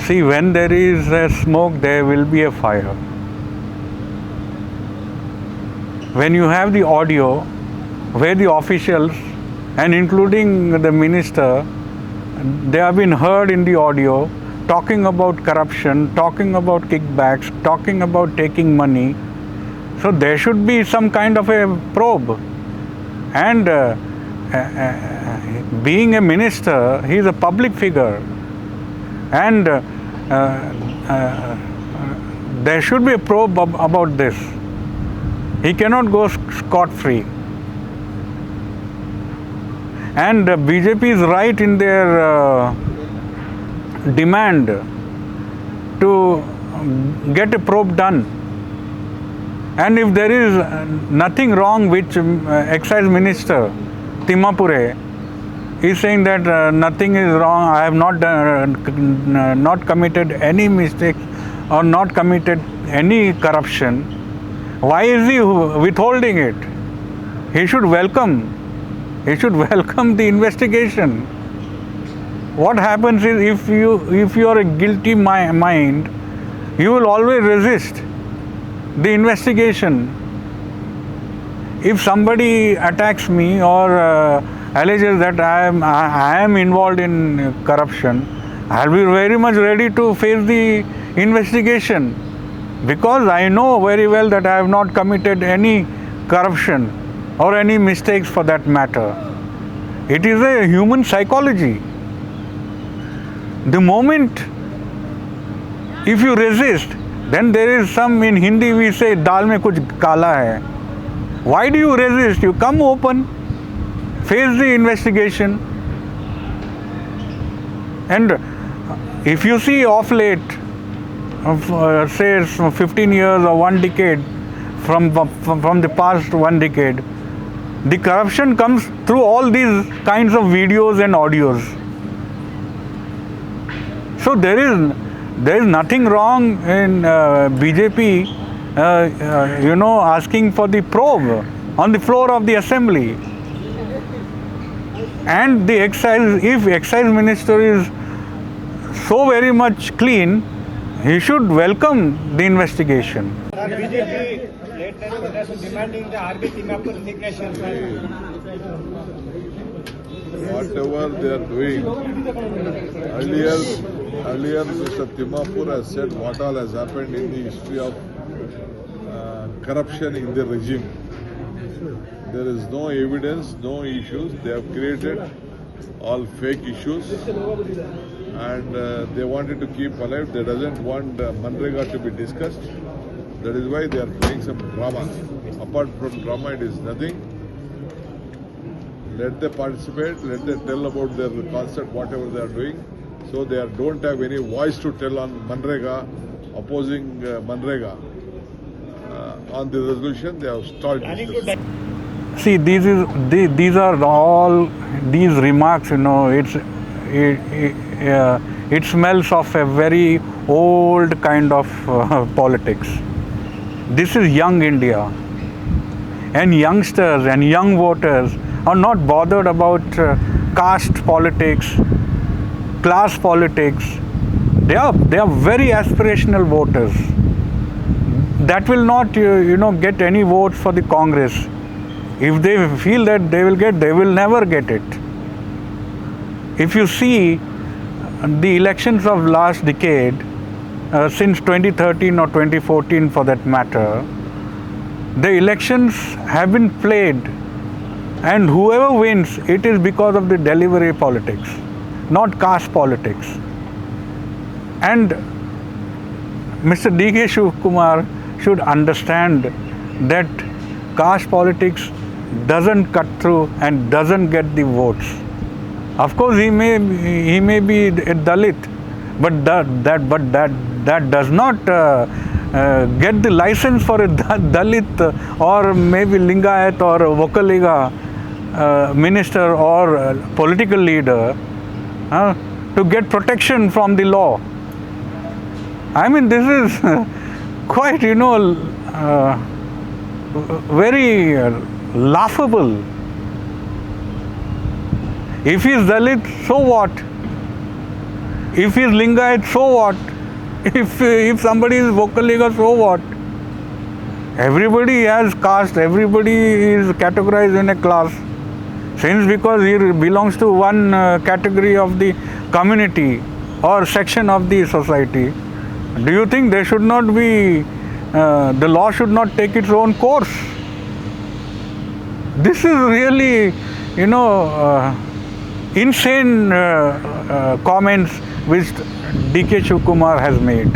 See, when there is a smoke, there will be a fire. When you have the audio where the officials and including the minister, they have been heard in the audio talking about corruption, talking about kickbacks, talking about taking money. So there should be some kind of a probe. And being a minister, he is a public figure. And there should be a probe about this. He cannot go scot-free. And BJP is right in their demand to get a probe done. And if there is nothing wrong with Excise Minister Timapure is saying that nothing is wrong, I have not committed any mistakes or not committed any corruption, why is he withholding it? He should welcome the investigation. What happens is if you are a guilty mind, you will always resist the investigation. If somebody attacks me or alleges that I am involved in corruption, I will be very much ready to face the investigation, because I know very well that I have not committed any corruption or any mistakes for that matter. It is a human psychology. The moment if you resist, then there is some, in Hindi we say, dal mein kuch kala hai. Why do you resist? You come open, face the investigation. And if you see of late, say 15 years or 1 decade, from the past 1 decade, the corruption comes through all these kinds of videos and audios. So there is nothing wrong in BJP, asking for the probe on the floor of the assembly. And the if excise minister is so very much clean, he should welcome the investigation. BJP late night protest demanding the RB Timapur resignation. Whatever they are doing, earlier Mr. Timapur has said what all has happened in the history of corruption in the regime. There is no evidence, no issues. They have created all fake issues, and they wanted to keep alive. They doesn't want Manrega to be discussed. That is why they are playing some drama. Apart from drama, it is nothing. Let them participate. Let them tell about their concept, whatever they are doing. So they don't have any voice to tell on Manrega, opposing Manrega. On the resolution, they have stalled. See, these are all these remarks. It smells of a very old kind of politics. This is young India, and youngsters and young voters are not bothered about caste politics, class politics. They are very aspirational voters. That will not get any votes for the Congress. If they feel that they will never get it. If you see the elections of last decade, since 2013 or 2014 for that matter, the elections have been played, and whoever wins, it is because of the delivery politics, not caste politics. And Mr. D.K. Shivakumar should understand that caste politics doesn't cut through and doesn't get the votes. Of course, he may be a Dalit, but that does not get the license for a Dalit or maybe Lingayat or Vokaliga minister or political leader to get protection from the law. I mean, this is quite, very laughable. If he is Dalit, so what? If he's Lingayat, so what? If somebody is Vokkaliga, so what? Everybody has caste, everybody is categorized in a class. Since because he belongs to one category of the community or section of the society, do you think there should not be, the law should not take its own course? This is really, insane comments which D.K. Shivkumar has made.